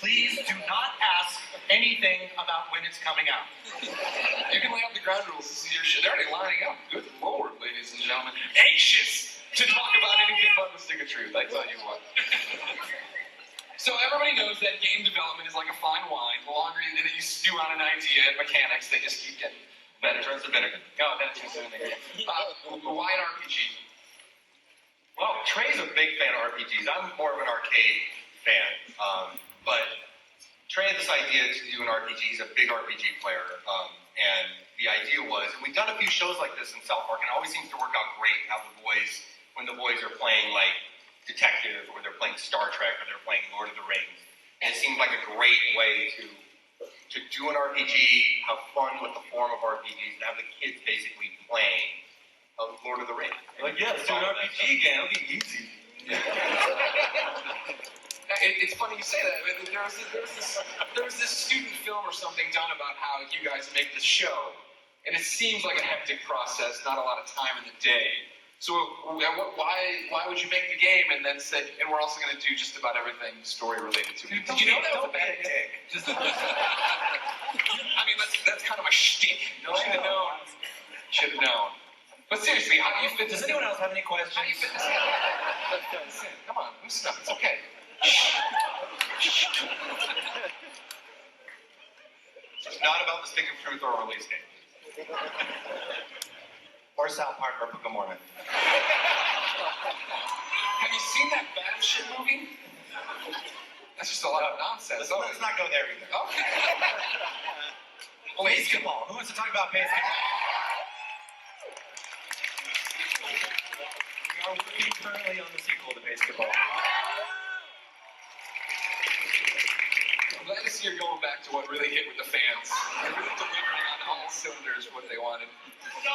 Please do not ask anything about when it's coming out. You can lay out the ground rules. This is your shit. They're already lining up. Good lord, ladies and gentlemen. Anxious to talk about anything but the stick of truth, I tell you what. So everybody knows that game development is like a fine wine. The longer that you stew on an idea and mechanics, they just keep getting better. Turns to vinegar. Oh, then it turns to vinegar. Why an RPG? Well, Trey's a big fan of RPGs. I'm more of an arcade fan. But Trey had this idea to do an RPG. He's a big RPG player. And the idea was, and we've done a few shows like this in South Park, and it always seems to work out great how when the boys are playing like Detective, or they're playing Star Trek, or they're playing Lord of the Rings. And it seemed like a great way to do an RPG, have fun with the form of RPGs, and have the kids basically playing Lord of the Rings. Like, yeah, let's do an RPG game. It'll be easy. It's funny you say that. There was this student film or something done about how you guys make this show, and it seems like a hectic process, not a lot of time in the day. So why would you make the game and then say, and we're also going to do just about everything story related to it? Did you know that was a bad dick? I mean, that's kind of a shtick. Should have known. But seriously, how do you fit this? Does anyone else have any questions? How do you fit this in? Come on, loosen up. It's okay. It's not about the stick of truth or release date. Or South Park or Book of Mormon. Have you seen that battleship movie? That's just a lot of nonsense. Let's not go there either. Okay. Basketball. Who wants to talk about basketball? We are working currently on the sequel to basketball. I'm glad to see you're going back to what really hit with the fans. You're really delivering on all cylinders what they wanted.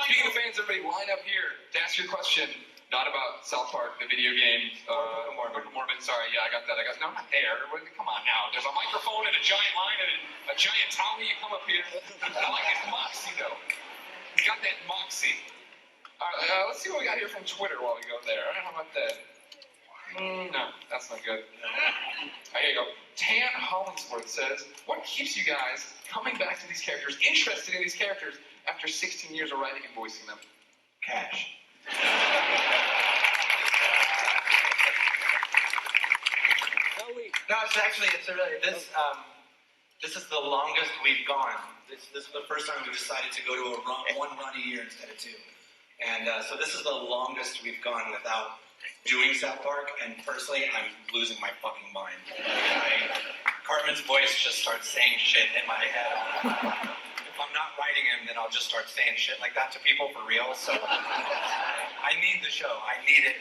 Speaking of fans, everybody line up here to ask your question. Not about South Park, the video game. Book of Mormon. Sorry, yeah, I got that. No, not there. Come on now. There's a microphone and a giant line and a giant towel. You come up here. I like his moxie, though. He's got that moxie. All right, let's see what we got here from Twitter while we go there. How about that? No, that's not good. Here you go. Tan Hollingsworth says, what keeps you guys coming back to these characters, interested in these characters, after 16 years of writing and voicing them? Cash. No, this is the longest we've gone. This is the first time we've decided to go to one run a year instead of two. And so this is the longest we've gone without doing South Park, and personally, I'm losing my fucking mind. Cartman's voice just starts saying shit in my head. If I'm not writing him, then I'll just start saying shit like that to people for real. So I need the show. I need it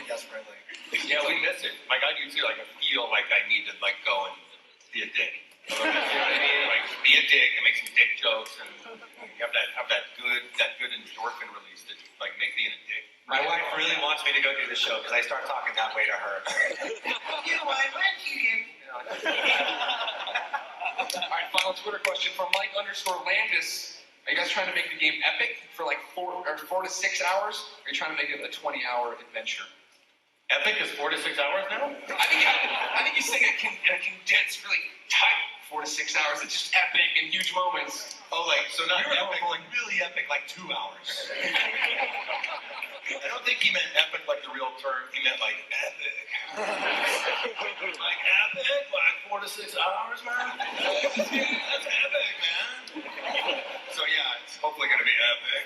desperately. Yeah, we miss it. Like I do too. Like I feel like I need to go and be a dick. You know what I mean? Like be a dick and make some dick jokes and have that good endorphin release to like make me a dick. My wife really wants me to go do the show because I start talking that way to her. You know what? Why don't you get? All right, final Twitter question from Mike_Landis. Are you guys trying to make the game epic for like 4 to 6 hours? Or are you trying to make it a 20-hour adventure? Epic is 4 to 6 hours now? I think he's saying a condensed, really tight 4 to 6 hours. It's just epic and huge moments. Oh, so not You're epic. like really epic, like 2 hours. I don't think he meant epic like the real term. He meant like epic. Like epic? Like 4 to 6 hours, man? That's epic, man. So yeah, it's hopefully going to be epic.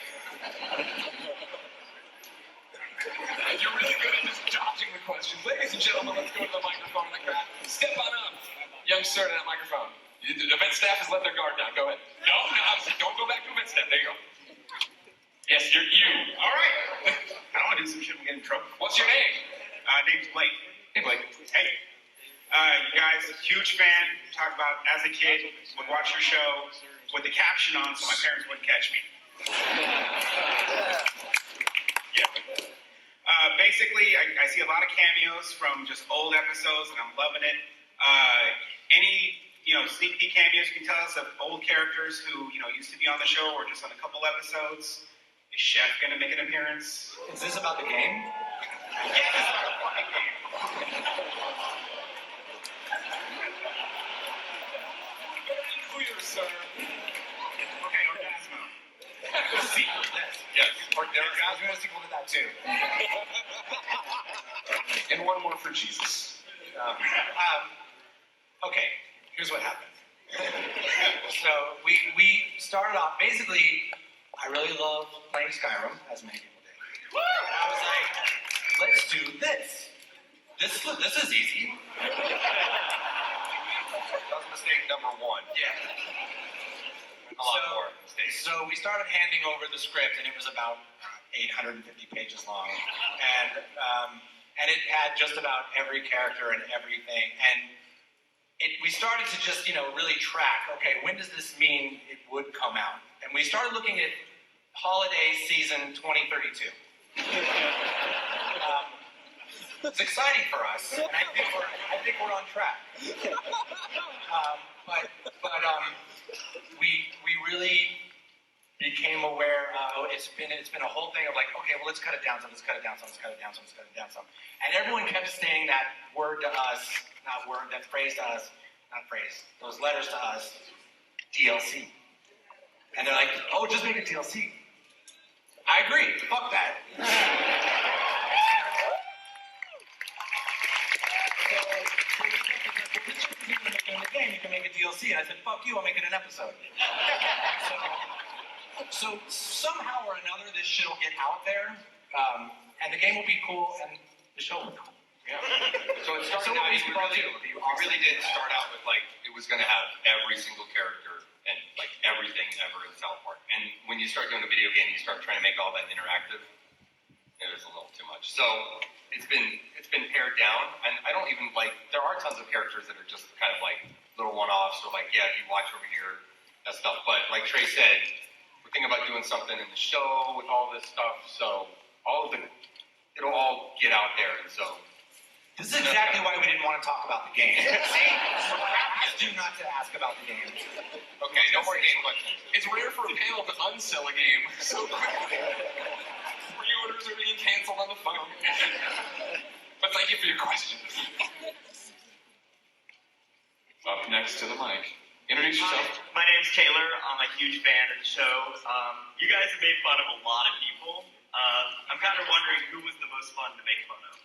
You're really good at just dodging the questions. Ladies and gentlemen, let's go to the microphone in the crowd. Step on up. Young sir to that microphone. The event staff has let their guard down. Go ahead. No, don't go back to event staff. There you go. Yes, you're you. All right. I don't want to do some shit and get in trouble. What's your name? Name's Blake. Hey, Blake. Hey. You guys, huge fan. Talk about as a kid, would watch your show with the caption on so my parents wouldn't catch me. Yeah. Basically, I see a lot of cameos from just old episodes, and I'm loving it. Any sneak peek cameos you can tell us of old characters who used to be on the show or just on a couple episodes? Is Chef gonna make an appearance? Is this about the game? Yeah, it's about a fucking game. sir. Okay, Orgasmo. Sequel, yes. Yes. Or there's going to sequel to that too. And one more for Jesus. Okay, here's what happened. So we started off, basically, I really love playing Skyrim, as many people did. And I was like, let's do this. This is easy. That was mistake number one. Yeah. A lot more mistakes. So we started handing over the script, and it was about 850 pages long, and it had just about every character and everything. And we started to just really track. Okay, when does this mean it would come out? And we started looking at holiday season 2032. It's exciting for us, and I think we're on track. But we really became aware. It's been a whole thing of like, okay, well, let's cut it down some, let's cut it down some, let's cut it down some, let's cut it down some. And everyone kept saying that word to us, that phrase to us, those letters to us, DLC. And they're like, oh, just make a DLC. I agree. Fuck that. You can make a DLC, and I said, "Fuck you! I'm making an episode." So somehow or another, this shit will get out there, and the game will be cool, and the show will be cool. Yeah. So it started So what out, these we people really, do. we really did start out with like, it was going to have every single character and like everything ever in South Park. And when you start doing a video game, you start trying to make all that interactive. It was a little too much. So it's been pared down, and I don't even like. There are tons of characters that are just kind of like little one-offs, or like, yeah, if you watch over here, that stuff. But like Trey said, we're thinking about doing something in the show with all this stuff. So it'll all get out there, and so. This is exactly why we didn't want to talk about the game. See? So I asked you not to ask about the game. Okay, no more game questions. It's rare for a panel to unsell a game so quickly. Pre-orders are being canceled on the phone. But thank you for your questions. Up next to the mic. Introduce yourself. My name's Taylor. I'm a huge fan of the show. You guys have made fun of a lot of people. I'm kind of wondering who was the most fun to make fun of.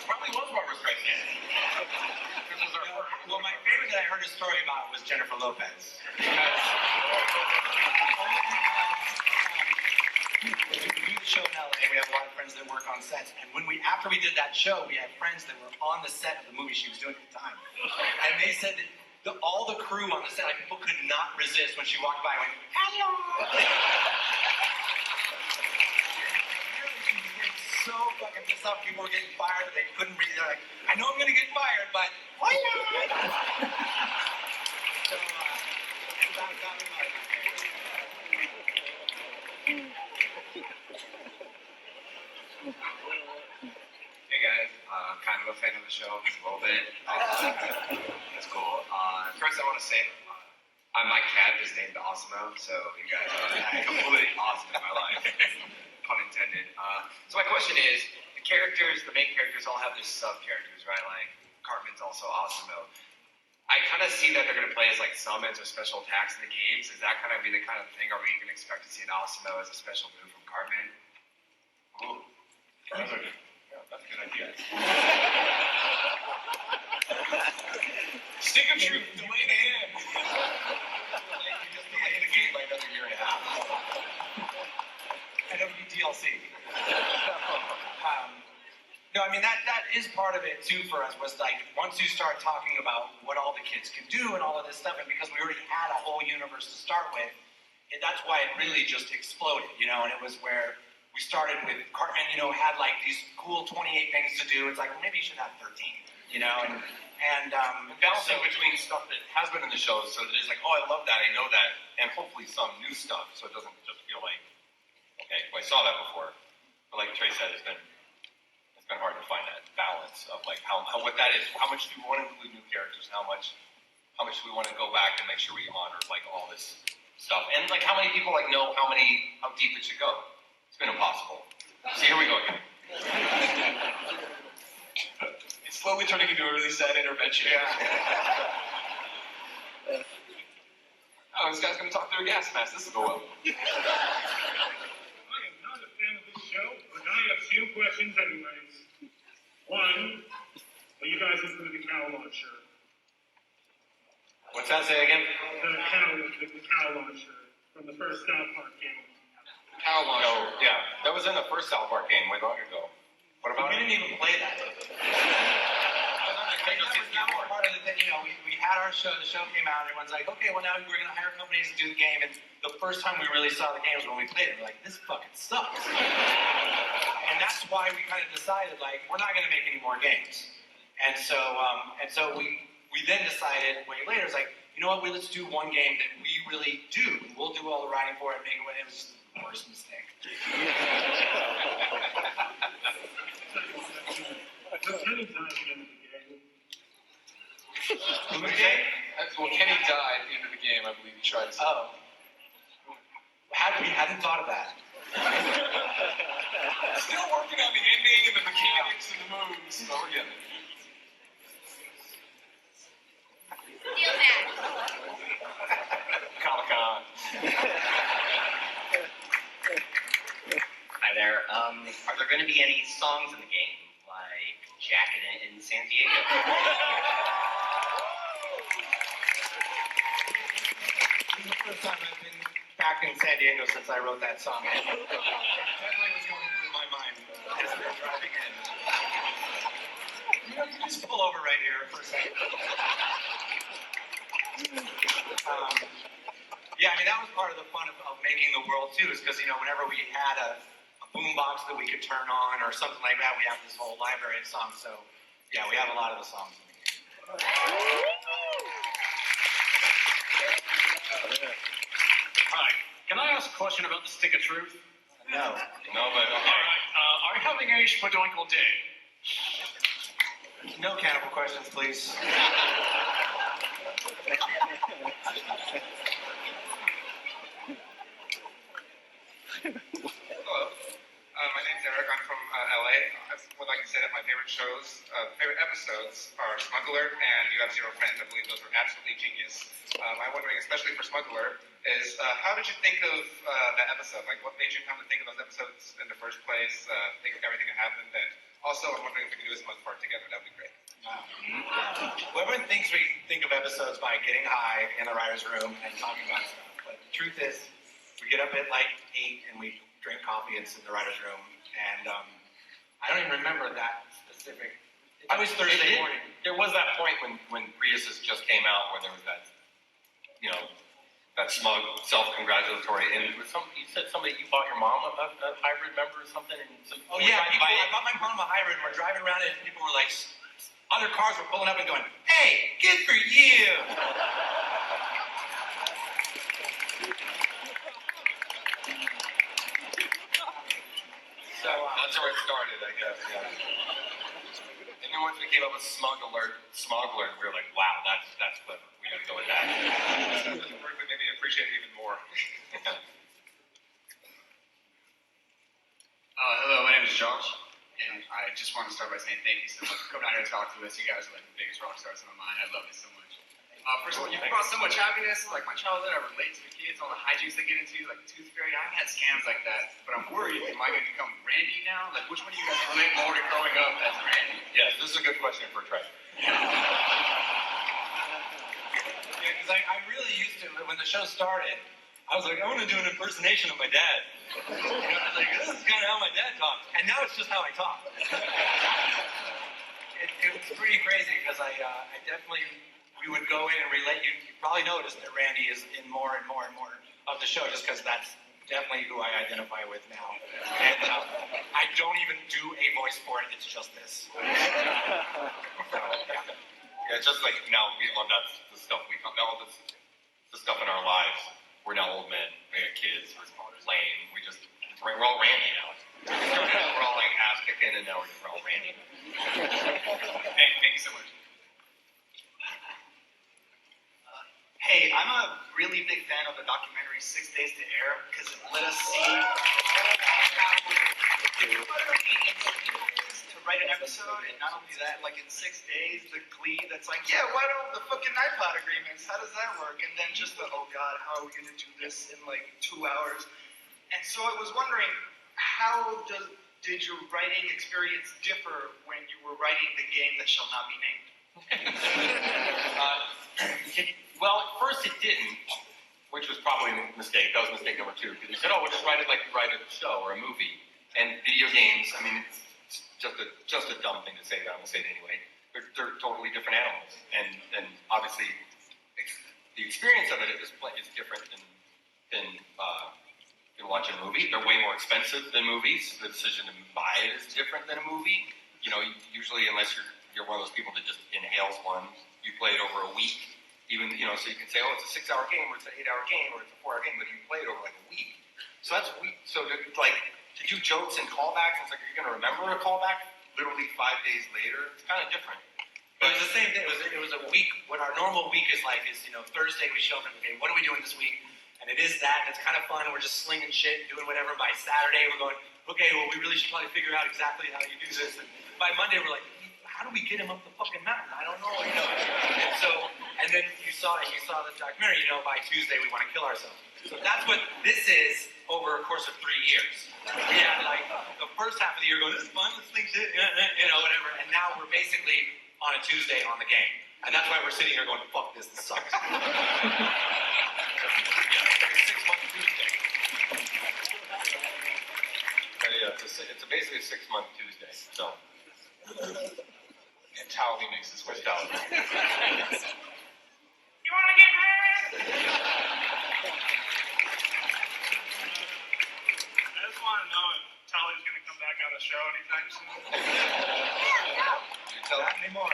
Probably was Barbara Streisand. Well, my favorite that I heard a story about was Jennifer Lopez. We do the show in LA. We have a lot of friends that work on sets, and after we did that show, we had friends that were on the set of the movie she was doing at the time, and they said that all the crew on the set, like, people could not resist when she walked by and went, hello! She was getting so fucking pissed off. People were getting fired that they couldn't breathe. They're like, I know I'm gonna get fired, but hello! So, that was like, Hey guys, kind of a fan of the show, just a little bit. That's cool. First, I want to say my cat is named Osmo, so you guys are completely awesome in my life, pun intended. So my question is, the main characters all have their sub-characters, right? Like Cartman's also Osmo. I kind of see that they're going to play as like summons or special attacks in the games. Is that kind of be the kind of thing? Are we going to expect to see an Osmo as a special move from Cartman? Ooh. That's a good idea. Stick of truth, delay the end. Just delay the game by another year and a half. and it'll be DLC. No, I mean, that is part of it too for us, was like, once you start talking about what all the kids can do and all of this stuff, and because we already had a whole universe to start with, that's why it really just exploded, and it was where we started with Cartman, had like these cool 28 things to do. It's like, well, maybe you should have 13, and Balancing between stuff that has been in the show, so that it's like, oh, I love that, I know that, and hopefully some new stuff, so it doesn't just feel like, okay, well, I saw that before. But like Trey said, it's been hard to find that balance of like how what that is. How much do we want to include new characters? How much do we want to go back and make sure we honor like all this stuff? And like how many people like know how deep it should go? It's been impossible. So here we go again. slowly turning into a really sad intervention. Oh, this guy's gonna talk through a gas mask. This will go well. I am not a fan of this show, but I have few questions anyways. One, are you guys into the cow launcher? What's that? Say again? The cow launcher from the first South Park game. Cow launcher. No, yeah, that was in the first South Park game way long ago. What about We it? didn't even play that. That was part of the thing, you know, we had our show, the show came out, and everyone's like, okay, well now we're gonna hire companies to do the game, and the first time we really saw the game was when we played it, we're like, this fucking sucks. And that's why we kind of decided, like, we're not gonna make any more games. And so we then decided, way later, it's like, you know what, let's do one game that we really do. We'll do all the writing for it, and make it, it was just the worst mistake. But Kenny died at the end of the game. Well, Kenny died at the end of the game, I believe he tried to say. Oh. We hadn't thought of that. Still working on the ending and the mechanics and the moves, but we're getting it. Steal that. Comic-Con. Hi there. Are there going to be any songs in the game, like Jacket in San Diego? This is the first time I've been back in San Diego since I wrote that song. It definitely was going through my mind as we were driving in. You know, you can just pull over right here for a second. Yeah, I mean, that was part of the fun of making the world too, is because, you know, whenever we had a boombox that we could turn on or something like that, we have this whole library of songs. So, yeah, we have a lot of the songs in the game. Hi, can I ask a question about the Stick of Truth? No. No, but okay. Are you having a spadoinkle day? No cannibal questions, please. Hello. My name's Eric. I'm from LA. I would like to say that my favorite favorite episodes are Smuggler and You Have Zero Friends. I believe those are absolutely genius. I'm wondering, especially for Smuggler, is how did you think of that episode? Like, what made you come to think of those episodes in the first place? Think of everything that happened, and also I'm wondering if we can do a Smug part together. That would be great. Well, everyone thinks we think of episodes by getting high in the writer's room and talking about stuff. But the truth is, we get up at like 8 and we drink coffee and sit in the writer's room. And I don't even remember that specific. It was Thursday morning. There was that point when Priuses just came out where there was that, you know, that smug, self-congratulatory, and you said somebody, you bought your mom a hybrid, member or something? And Oh yeah, I bought my mom a hybrid and we're driving around it and people were like, other cars were pulling up and going, hey, good for you. So that's where it started, I guess, yeah. And then once we came up with Smug Alert, we were like, wow, that's clever. We gotta go with that. The word would maybe appreciate it even more. Hello, my name is Josh, and I just want to start by saying thank you so much for coming out here and talking to us. You guys are like the biggest rock stars in my mind. I love you so much. First of all, you brought so much happiness. Like my childhood, I relate to the kids, all the hijinks they get into, like the Tooth Fairy. I haven't had scams like that, but I'm worried. Am I going to become Randy now? Like, which one of you guys relate more to growing up as Randy? Yes, this is a good question for Trey. Yeah, because I really used to, when the show started, I was like, I want to do an impersonation of my dad. You know, I was like, this is kind of how my dad talks. And now it's just how I talk. It was pretty crazy because I definitely, we would go in and relate. You probably noticed that Randy is in more and more and more of the show just because that's definitely who I identify with now. And I don't even do a voice for it. It's just this. So, yeah. Yeah, it's just like now that's the stuff all this the stuff in our lives. We're now old men. We got kids. We're lame. We're all Randy now. We're all like ass kicking, and now we're all Randy. Thank you so much. Hey, I'm a really big fan of the documentary 6 Days to Air because it let us see how utterly insane it is to write an episode, and not only that, like in 6 days, the glee that's like, yeah, why don't the fucking iPod agreements? How does that work? And then just the, oh god, how are we gonna do this in like 2 hours? And so I was wondering, did your writing experience differ when you were writing the game that shall not be named? Well, at first it didn't, which was probably a mistake. That was mistake number 2. Because he said, oh, we'll just write it like you write a show or a movie. And video games, I mean, it's just a dumb thing to say, but I'm going to say it anyway. They're totally different animals. And obviously, the experience of it is different than watching a movie. They're way more expensive than movies. The decision to buy it is different than a movie. You know, usually, unless you're one of those people that just inhales one, you play it over a week. Even, you know, so you can say, oh, it's a 6-hour game, or it's an 8-hour game, or it's a 4-hour game, but you play it over like a week. So that's a week. So to do jokes and callbacks, it's like, are you going to remember a callback literally 5 days later? It's kind of different. But it was the same thing. It was a week. What our normal week is like is, you know, Thursday we show up and, okay, what are we doing this week? And it is that, and it's kind of fun. We're just slinging shit, doing whatever. By Saturday, we're going, okay, well, we really should probably figure out exactly how you do this. And by Monday, we're like, how do we get him up the fucking mountain? I don't know, you know. And then you saw the documentary, you know, by Tuesday we want to kill ourselves. So that's what this is over a course of 3 years. We have like the first half of the year going, this is fun, let's think shit, you know, whatever. And now we're basically on a Tuesday on the game. And that's why we're sitting here going, fuck this sucks. Yeah, it's like a 6-month Tuesday. Yeah, it's basically a 6-month Tuesday. So. And Towley makes his way down. You wanna get married? I just wanna know if Tolly's gonna come back on the show anytime soon. You tell that anymore.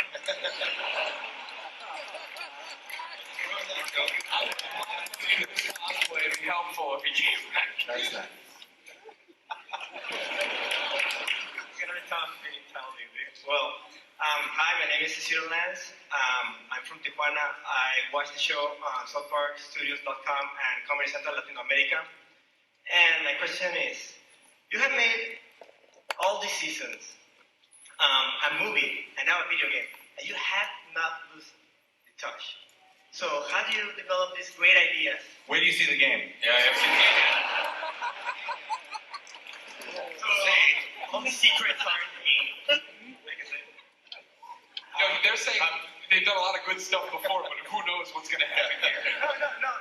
It'd be helpful if he came back. That's that. Well, hi, my name is Cecil Lance. I'm from Tijuana. I watch the show on SouthParkStudios.com and Comedy Central Latin America. And my question is, you have made all these seasons a movie and now a video game, and you have not lost the touch. So how do you develop these great ideas? Where do you see the game? Yeah, I've seen the game. So all the secrets are in the game. Like I said. No, they're saying they've done a lot of good stuff before, but who knows what's going to happen here.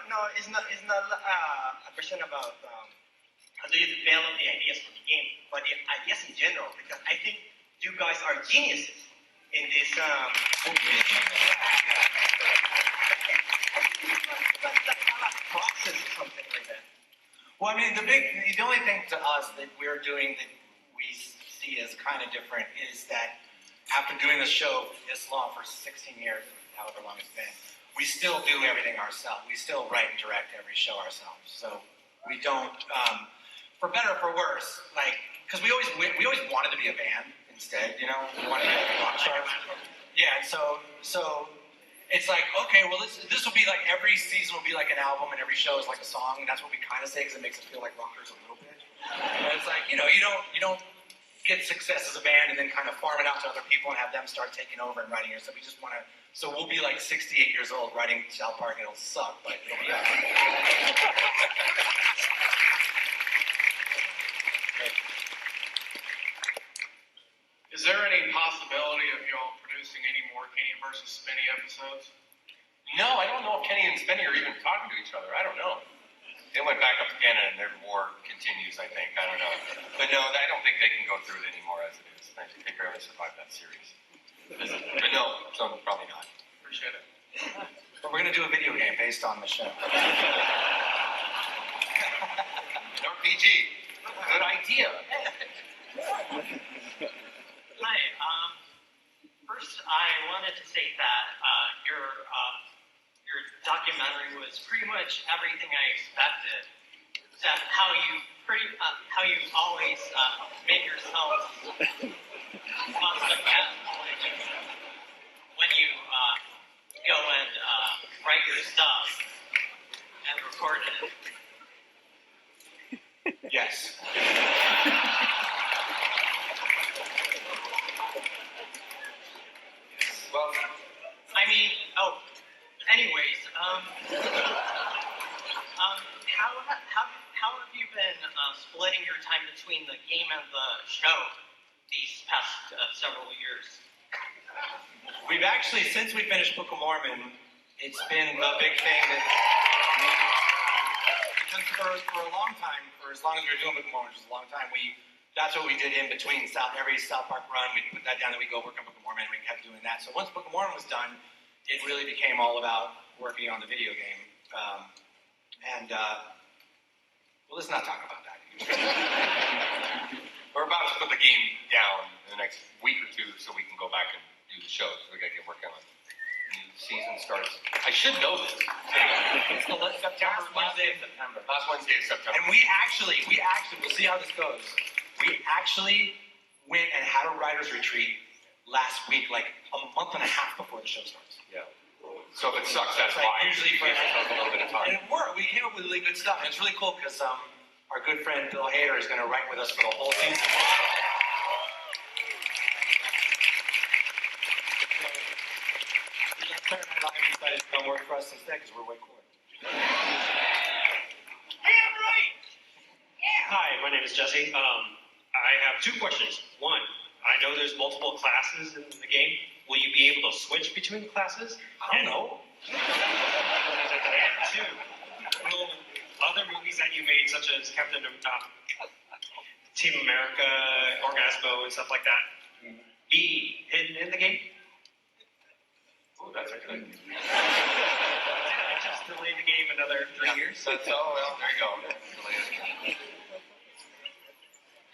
No. It's not a question about how do you develop the ideas for the game, but the ideas in general. Because I think you guys are geniuses in this. Process or something like that. Well, I mean, the only thing to us that we're doing that we see as kind of different is that after doing the show this long for 16 years, however long it's been, we still do everything ourselves. We still write and direct every show ourselves. So we don't, for better or for worse, like, because we always wanted to be a band instead, you know? We wanted to be rock stars. Yeah, so it's like, okay, well, this will be like every season will be like an album and every show is like a song, and that's what we kind of say because it makes us feel like rockers a little bit. And it's like, you know, you don't get success as a band and then kind of farm it out to other people and have them start taking over and writing your stuff. We just want to, so we'll be like 68 years old writing South Park and it'll suck, but it'll be awesome. Is there any possibility of y'all producing any more Kenny versus Spinny episodes? No, I don't know if Kenny and Spenny are even talking to each other. I don't know. They went back up to Canada and their war continues, I think. I don't know. But no, I don't think they can go through it anymore as it is. I think they barely survived that series. But no, so probably not. Appreciate it. But we're going to do a video game based on the show. An RPG. Good idea. Hi. First, I wanted to say that your documentary was pretty much everything I expected. Except how you always make yourself cost-effective when you go and write your stuff and record it. Yes. of the show these past several years? We've actually, since we finished Book of Mormon, it's been the big thing that, because for a long time, for as long as we were doing Book of Mormon, which was a long time, that's what we did in between every South Park run. We'd put that down and we'd go work on Book of Mormon, and we kept doing that. So once Book of Mormon was done, it really became all about working on the video game. Well, let's not talk about that. We're about to put the game down in the next week or two so we can go back and do the show. So we gotta get working on it. New season starts. I should know this. It's the September, last Wednesday of September. Last Wednesday of September. And we actually, we'll see how this goes. We actually went and had a writer's retreat last week, like a month and a half before the show starts. Yeah. So if it sucks, that's Like why. usually we give ourselves a little bit of time. And it worked. We came up with really good stuff. And it's really cool because our good friend Bill Hader is going to write with us for the whole season. Saturday Night Live decided to come work for us instead because we're way cooler. Hi, my name is Jesse. I have two questions. One, I know there's multiple classes in the game. Will you be able to switch between the classes? I don't know. And two, will other movies that you made, such as Team America, Orgasmo, and stuff like that, be hidden in the game? Oh, that's a good. I just delayed the game another 3 years. Well, there you go.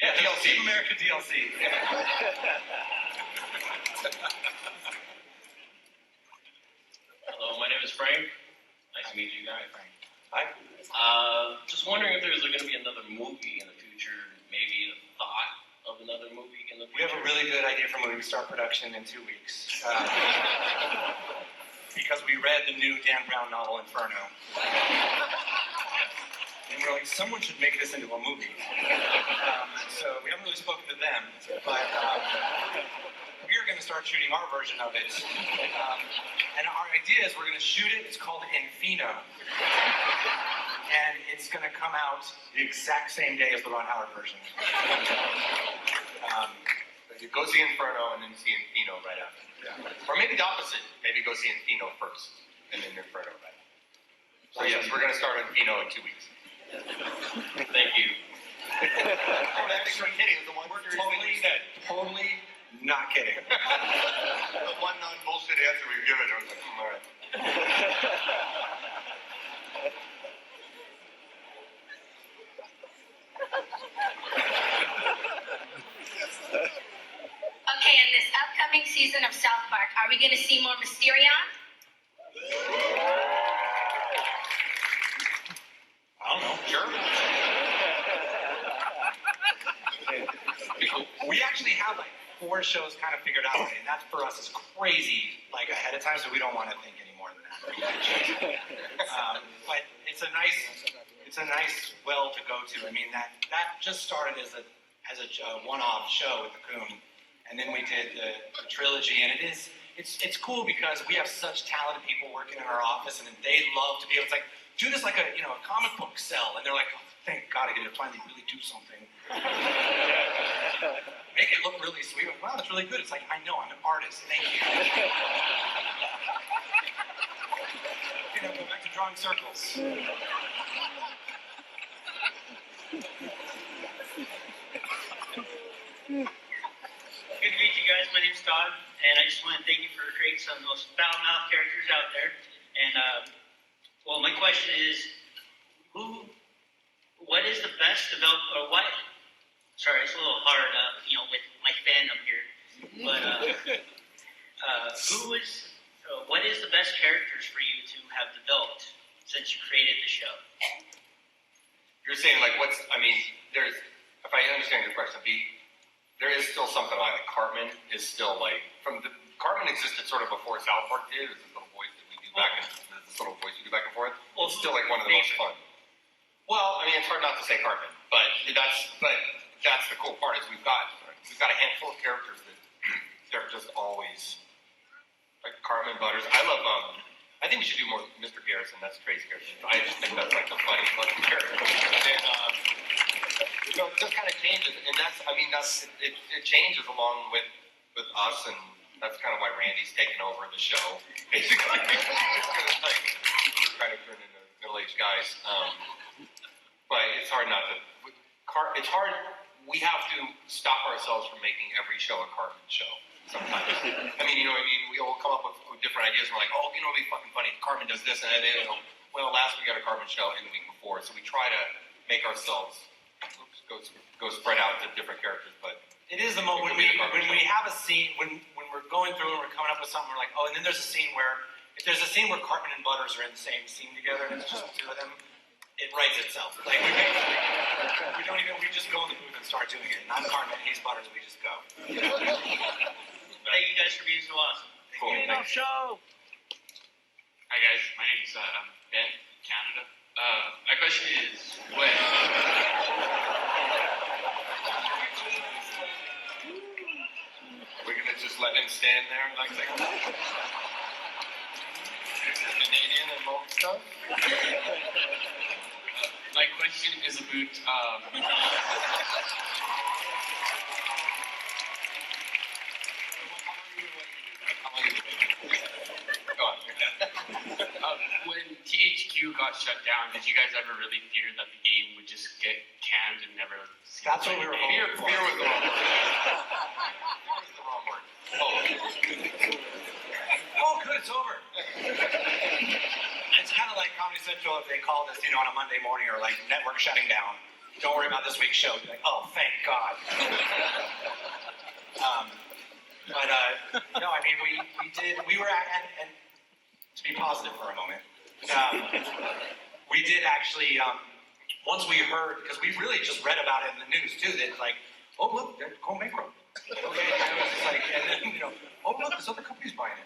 Yeah, DLC. Team America DLC. Hello, my name is Frank. Nice to meet you guys. Hi. Just wondering if there's going to be another movie in the future, maybe a thought of another movie in the future. We have a really good idea for when we start production in 2 weeks. Because we read the new Dan Brown novel, Inferno. And we're like, someone should make this into a movie. So we haven't really spoken to them, but we are going to start shooting our version of it. And our idea is we're going to shoot it. It's called Infino. And it's going to come out the exact same day as the Ron Howard version. You go see Inferno and then see Infino right after. Yeah. Or maybe the opposite. Maybe go see Infino first and then Inferno right after. So yes, we're going to start Infino in 2 weeks. Thank you. Oh, that thing we're kidding is the one We're serious thing we said. totally not kidding. The one non-bullshit answer we've given, I was like, all right. Okay, in this upcoming season of South Park, are we going to see more Mysterion? I don't know. Sure. We actually have like 4 shows kind of figured out, and that for us is crazy, like ahead of time, so we don't want to think any more than that. But it's a nice well to go to. I mean, that just started as a one-off show with the Coon, and then we did the trilogy, and it's cool because we have such talented people working in our office, and they love to be able to like do this like a comic book cell, and they're like, oh, thank God I get to finally really do something. Make it look really sweet. Like, wow, that's really good. It's like, I know, I'm an artist. Thank you. Okay, now go back to drawing circles. Good to meet you guys. My name's Todd, and I just want to thank you for creating some of the most foul-mouthed characters out there. And, well, my question is, what is the best developed, or what? Sorry, it's a little hard, with my fandom here. But what is the best characters for you to have developed since you created the show? You're saying like there's, if I understand your question, there is still something like Cartman is still like, Cartman existed sort of before South Park did, this little voice that we do this little voice we do back and forth. Well, it's still like one of the most fun. Well, I mean, it's hard not to say Cartman, but that's the cool part is we've got a handful of characters that they're just always like Cartman, Butters. I think we should do more Mr. Garrison. That's Trey's character. I just think that's like the funny fucking character. And then No, it just kind of changes, and it changes along with us, and that's kind of why Randy's taken over the show, basically. It's like we're kind of turning into middle-aged guys, but it's hard not to. It's hard. We have to stop ourselves from making every show a Cartman show. Sometimes, I mean, you know what I mean. We all come up with different ideas. We're like, oh, you know, it'd be fucking funny. Cartman does this, and then well, last week we got a Cartman show, and the week before, so we try to make ourselves go spread out to different characters, but. It is the moment when we have a scene, when we're going through and we're coming up with something, we're like, oh, and then there's a scene where, if there's a scene where Cartman and Butters are in the same scene together, and it's just the two of them, it writes itself. Like, we just go in the booth and start doing it. And I'm Cartman, he's Butters, we just go. Thank you guys for being so awesome. Cool. Show. Hi guys, my name is Ben, Canada. My question is, when... We're gonna just let him stand there like that. Canadian and malt stuff. My question is about Go on. when THQ got shut down, did you guys ever really fear that the game would just get canned and never? That's what we were hoping for. Fear was the wrong word. Oh, good, it's over. It's kind of like Comedy Central if they called us, on a Monday morning or like network shutting down. Don't worry about this week's show. You're like, oh, thank God. No, I mean, we were at, and to be positive for a moment, we did actually, once we heard, because we really just read about it in the news too, that like, oh, look, they're going bankrupt. Okay, and it was just like, and then, oh, look, this other company's buying it.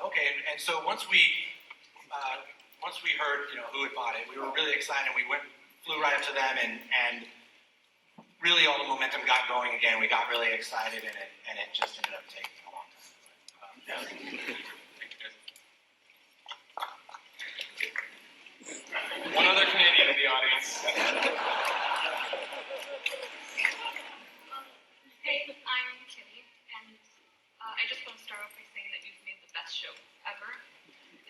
Okay, and so once we heard, who had bought it, we were really excited. We flew right up to them, and really all the momentum got going again. We got really excited, and it just ended up taking a long time. One other Canadian in the audience. Hey, I'm Kitty, and I just want to start off by saying that you've made the best show ever.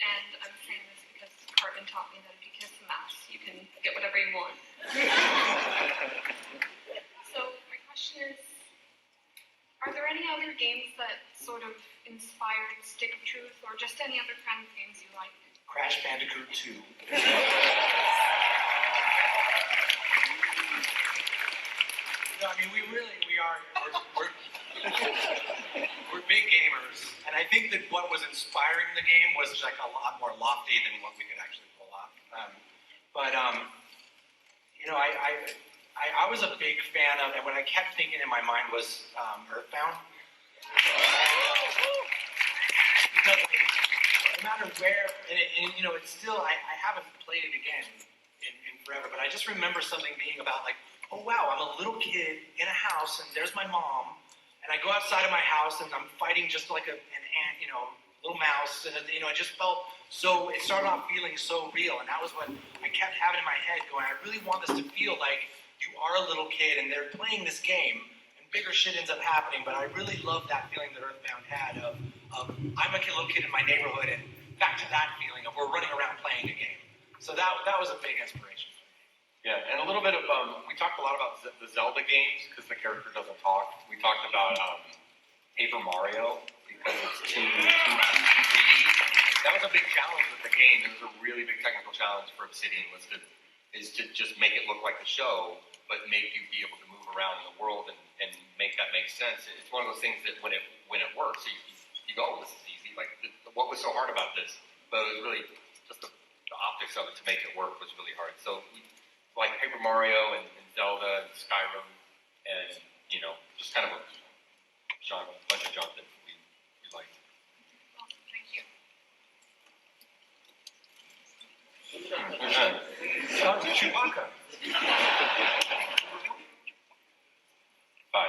And I'm saying this because Cartman taught me that if you kiss a mouse, you can get whatever you want. So my question is, are there any other games that sort of inspired Stick of Truth, or just any other kind of games you like? Crash Bandicoot 2. No, I mean, we're big gamers, and I think that what was inspiring the game was like a lot more lofty than what we could actually pull off. I was a big fan of, and what I kept thinking in my mind was Earthbound. Because no matter where, and it's still, I haven't played it again in forever, but I just remember something being about like, oh wow, I'm a little kid in a house, and there's my mom, and I go outside of my house, and I'm fighting just like an ant, little mouse, and it just felt so, it started off feeling so real, and that was what I kept having in my head going, I really want this to feel like you are a little kid, and they're playing this game, and bigger shit ends up happening, but I really love that feeling that Earthbound had of I'm a little kid in my neighborhood, and back to that feeling of we're running around playing a game. So that was a big inspiration. Yeah, and a little bit of, we talked a lot about the Zelda games, because the character doesn't talk. We talked about Paper Mario, because it's 2D. That was a big challenge with the game. It was a really big technical challenge for Obsidian, is to just make it look like the show, but make you be able to move around in the world and make that make sense. It's one of those things that when it works, you go, oh, this is easy. Like, what was so hard about this? But it was really just the optics of it to make it work was really hard. So like Paper Mario and Zelda and Skyrim and, just kind of a bunch of junk that we liked. Awesome, thank you. Chewbacca. 5.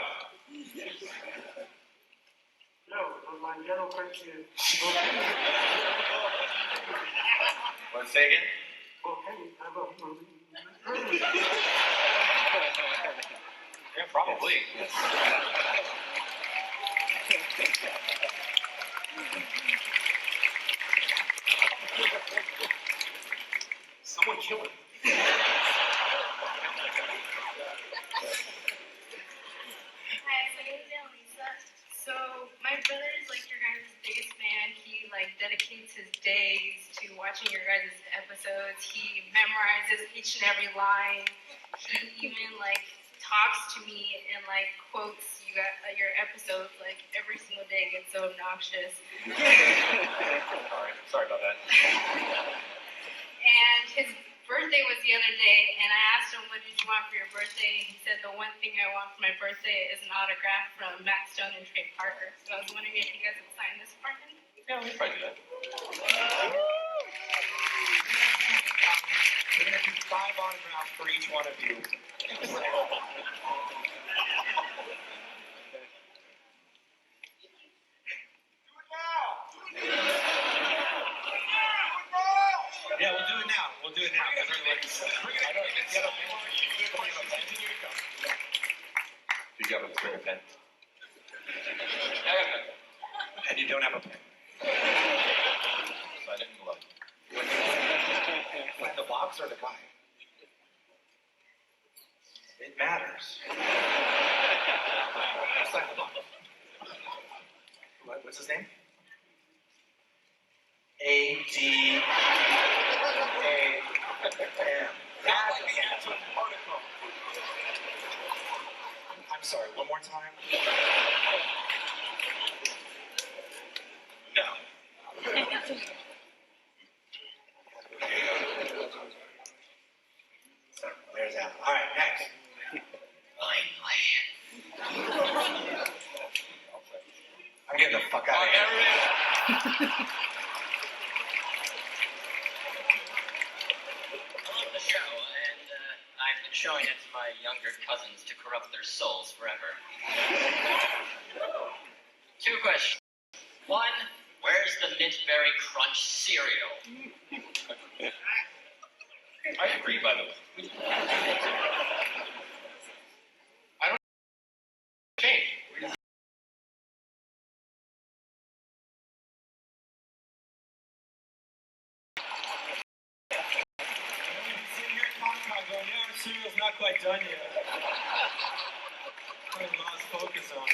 No, but my general question is, Want to say again? well, hey, I have a Yeah, probably. Someone kill him. Hi, my name is Annalisa. So my brother is like your guys' biggest fan. He like dedicates his days to watching your guys' episodes. He memorizes each and every line. He even like talks to me and like quotes you got your episodes like every single day. It gets so obnoxious. Sorry about that. And his birthday was the other day, and I asked him, what did you want for your birthday? He said, the one thing I want for my birthday is an autograph from Matt Stone and Trey Parker. So I was wondering if you guys would sign this for him. Yeah, we probably do that. We're gonna do 5 autographs for each one of you. Yeah, we'll do it now. We'll do it now. Did you have a bring a pen? And you don't have a pen. So I didn't love it. Like the box or the guy? It matters. Sign the box. What's his name? A-D-A-M. I'm sorry, one more time. No. There's that. All right, next. I'm getting the fuck out of here. I love the show, and I've been showing it to my younger cousins to corrupt their souls forever. 2 questions. 1, where's the Mint Berry Crunch cereal? I agree, by the way. I don't change. Cereal's not quite done yet. I lost focus on it.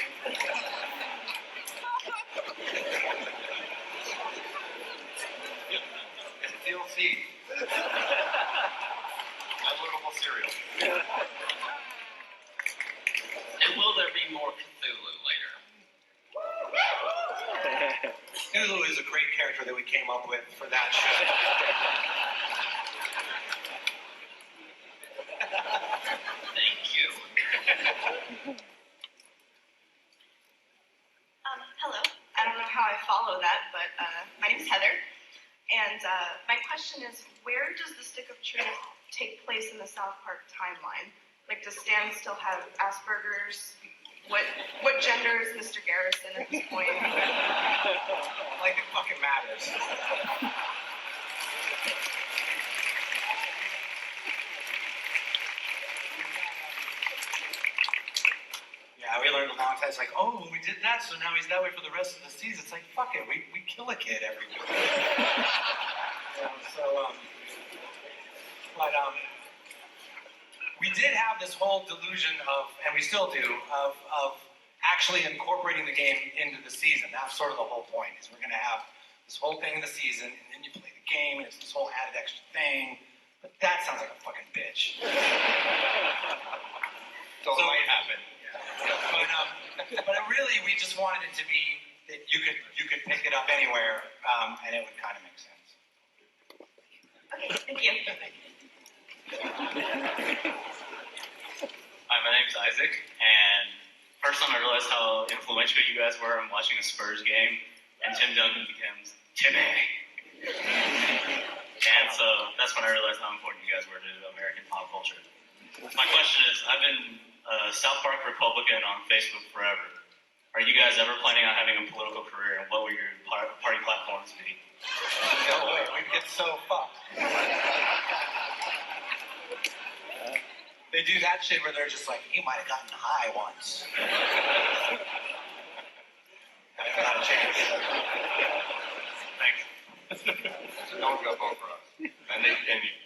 It's DLC. Unloadable cereal. And will there be more Cthulhu later? Cthulhu is a great character that we came up with for that show. Thank you. Hello. I don't know how I follow that, but my name's Heather. And my question is, where does the Stick of Truth take place in the South Park timeline? Like, does Stan still have Asperger's? What gender is Mr. Garrison at this point? Like it fucking matters. Yeah, we learned a long time. It's like, oh, we did that, so now he's that way for the rest of the season. It's like, fuck it, we kill a kid every week. We did have this whole delusion of, and we still do, of actually incorporating the game into the season. That's sort of the whole point, is we're going to have this whole thing in the season, and then you play the game, and it's this whole added extra thing. But that sounds like a fucking bitch. So it might happen. But really, we just wanted it to be that you could pick it up anywhere, and it would kind of make sense. Okay, thank you. Hi, my name's Isaac, and first time I realized how influential you guys were in watching a Spurs game, and Tim Duncan becomes Timmy. And so that's when I realized how important you guys were to American pop culture. My question is, I've been a South Park Republican on Facebook forever. Are you guys ever planning on having a political career, and what will your party platforms be? No way, we'd get so fucked. They do that shit where they're just like, you might have gotten high once. Not a chance. Thanks. No one's gonna vote for us, and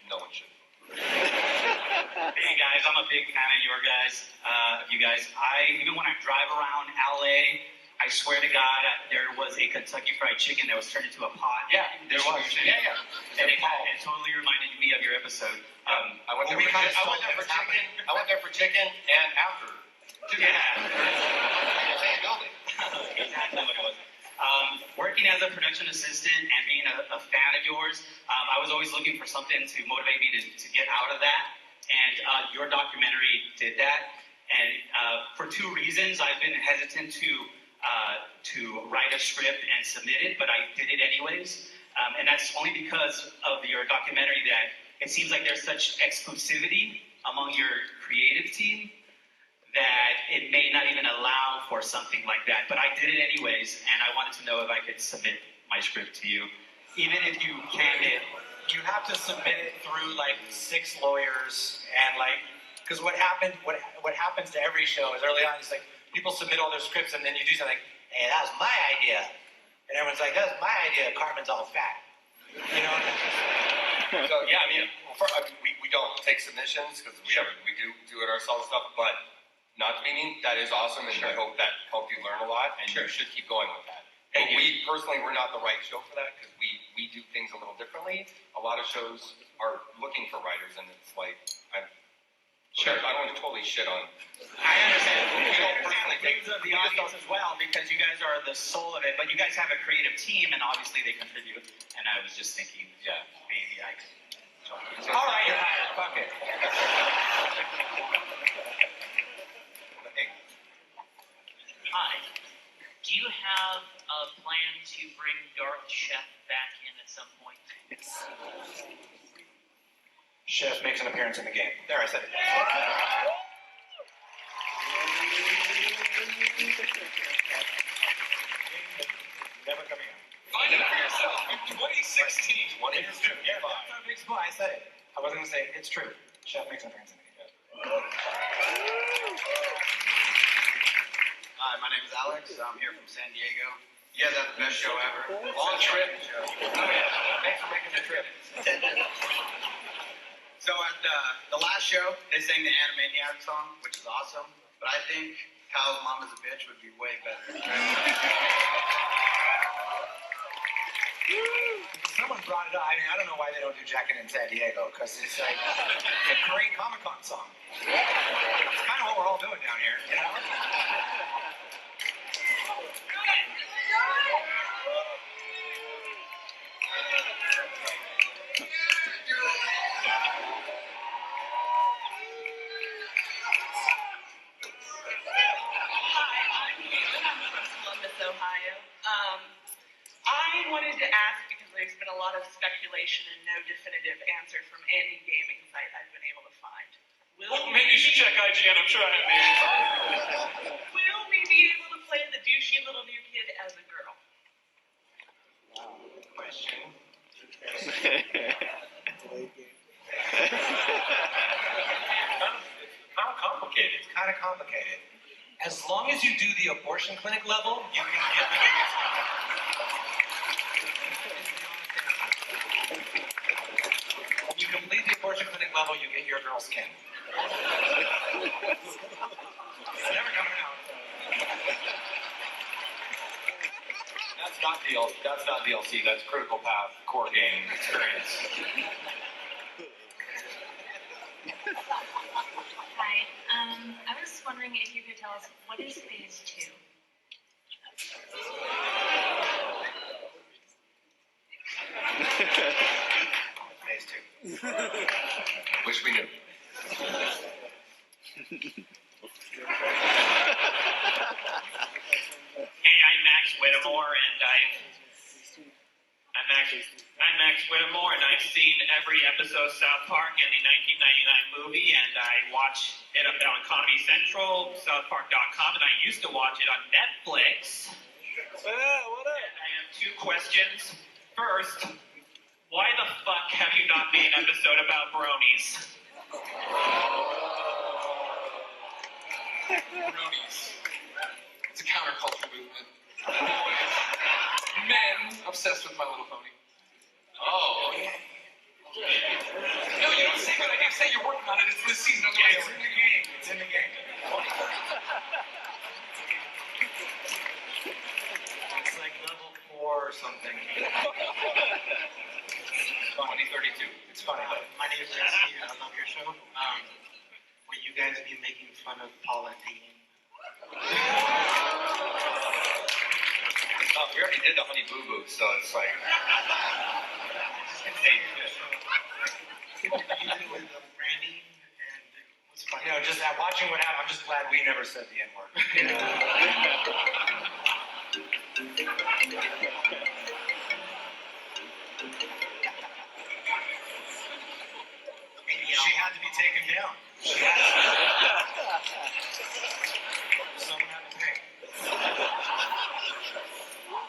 no one should. Hey guys, I'm a big fan of your guys. Even when I drive around LA, I swear to God, there was a Kentucky Fried Chicken that was turned into a pot. Yeah, there was. Yeah. And it totally reminded me of your episode. I went there for chicken and after. Yeah. Same building. Exactly what it was. Working as a production assistant and being a fan of yours, I was always looking for something to motivate me to get out of that. And your documentary did that. And for two reasons, I've been hesitant to write a script and submit it, but I did it anyways. And that's only because of your documentary that it seems like there's such exclusivity among your creative team that it may not even allow for something like that. But I did it anyways, and I wanted to know if I could submit my script to you. Even if you canned it, You have to submit it through like 6 lawyers and like, because what happens to every show is early on, it's like people submit all their scripts and then you do something like, hey, that was my idea. And everyone's like, that was my idea. Cartman's all fat. You know? So yeah, we don't take submissions because we do it ourselves stuff, but not to be mean, that is awesome, and I hope that helped you learn a lot, and you should keep going with that. But we personally, we're not the right show for that because we do things a little differently. A lot of shows are looking for writers, and it's like I don't want to totally shit on. I understand. We don't personally take the audience as well because you guys are the soul of it, but you guys have a creative team, and obviously they contribute. And I was just thinking, maybe I could. All right, you're hired. Fuck it. Hi. Do you have a plan to bring Darth Chef back in at some point? Chef makes an appearance in the game. There, I said it. Never coming out. Find out for yourself. In 2016. It's true. Yeah, that's not a big spoil. I said it. I wasn't gonna say it. It's true. Chef makes an appearance in the game. Hi, my name is Alex. I'm here from San Diego. You guys have the best show ever. Long trip. Thanks for making the trip. So at the last show, they sang the NayanaArtist song, which is awesome. But I think Kyle's Mama's a Bitch would be way better. Someone brought it up. I mean, I don't know why they don't do Jacket in San Diego, because it's like it's a great Comic-Con song. It's kind of what we're all doing down here, you know? Ohio. I wanted to ask because there's been a lot of speculation and no definitive answer from any gaming site I've been able to find. Maybe you should check IGN. I'm sure I have names. Will we be able to play the douchey little new kid as a girl? Question. Complicated. It's kind of complicated. As long as you do the abortion clinic level, you can get the biggest. When you complete the abortion clinic level, you get your girl skin. It's never coming out. That's not DLC. That's Critical Path core game experience. Hi. I was wondering if you could tell us what is phase 2? Phase 2. Wish we knew. Hey, I'm Max Whittemore, and I'm Max Whittemore, and I've seen every episode of South Park and the 1999 movie, and I watch it up on Comedy Central, SouthPark.com, and I used to watch it on Netflix. What up? And I have 2 questions. First, why the fuck have you not made an episode about bronies? Bronies. It's a counterculture movement. Men obsessed with My Little Pony. Oh. No, you don't say that. You say you're working on it. It's this season. Yeah, it's in the game. It's in the game. It's like level 4 or something. 2032. It's funny. My name is Jesse. I love your show. Will you guys be making fun of Paula Deen? We already did the Honey Boo Boo, so it's like. You did it with Randy, and what's funny? You know, just watching what happened, I'm just glad we never said the N-word. She had to be taken down. She had to. Someone had to pay.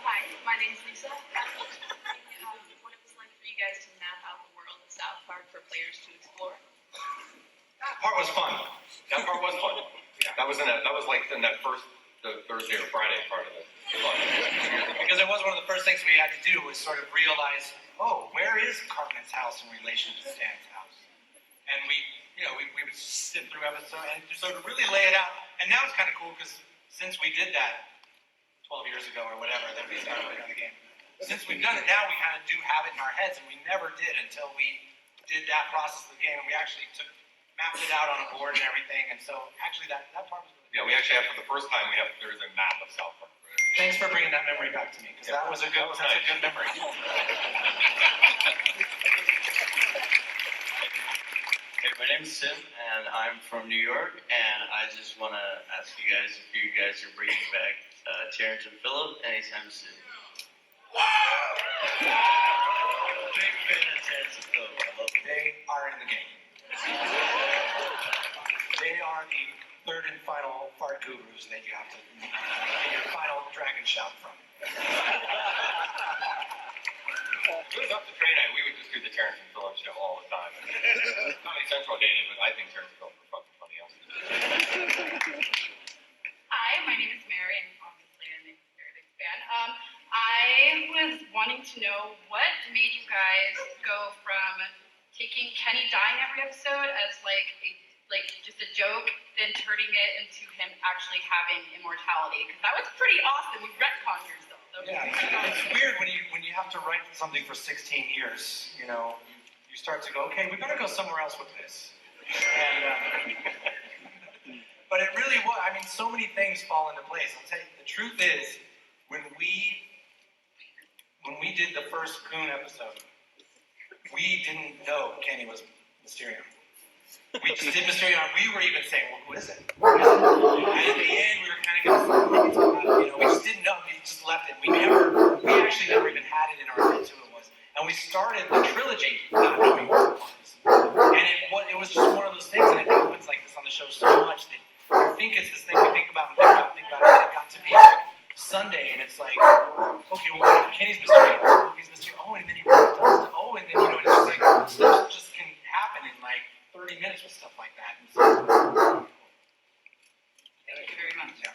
Hi, my name's Lisa. What it was like for you guys to map out the world of South Park for players to explore? That part was fun. That part was fun. That was like in that first the Thursday or Friday part of it. Because it was one of the first things we had to do was sort of realize, oh, where is Cartman's house in relation to Stan's house? And we would sit through episodes and so to really lay it out. And now it's kind of cool because since we did that 12 years ago or whatever, that we started working on the game. Since we've done it now, we kind of do have it in our heads, and we never did until we did that process of the game, and we actually mapped it out on a board and everything. And so actually that part was really Yeah, we actually have for the first time there's a map of South Park. Thanks for bringing that memory back to me, because that's a good memory. Hey, my name's Sim, and I'm from New York, and I just want to ask you guys if you guys are bringing back Terrence and Phillip anytime soon. Big fan of Terrence and Phillip. I love them. They are in the game. They are the third and final fart gurus that you have to get your final dragon shout from. It was up to Trey and I. We would just do the Terrence and Phillip show all the time. Comedy Central dated, but I think Terrence and Phillip were fucking funny also. Hi, my name is Mary, and obviously I'm a very big fan. I was wanting to know what made you guys go from taking Kenny dying every episode as like just a joke, then turning it into him actually having immortality, because that was pretty awesome. You retconned yourself. Yeah, it's weird when you have to write something for 16 years. You know, you start to go, okay, we better go somewhere else with this. And, but it really was. I mean, so many things fall into place. I'll tell you, the truth is, when we did the first Coon episode, we didn't know Kenny was Mysterio. We just did Mysterio, and we were even saying, well, who is it? And at the end, we were kind of going, we just didn't know. We just left it. We actually never even had it in our heads who it was. And we started the trilogy not knowing who it was. And it was just one of those things, and it happens like this on the show so much that you think it's this thing we think about, and it got to be like Sunday, and it's like, okay, well, Kenny's Mysterio, he's Mysterio, oh, and then he really does it, oh, and then, it's just like, stuff just can happen in like 30 minutes with stuff like that. And so, Thank you very much. Yeah.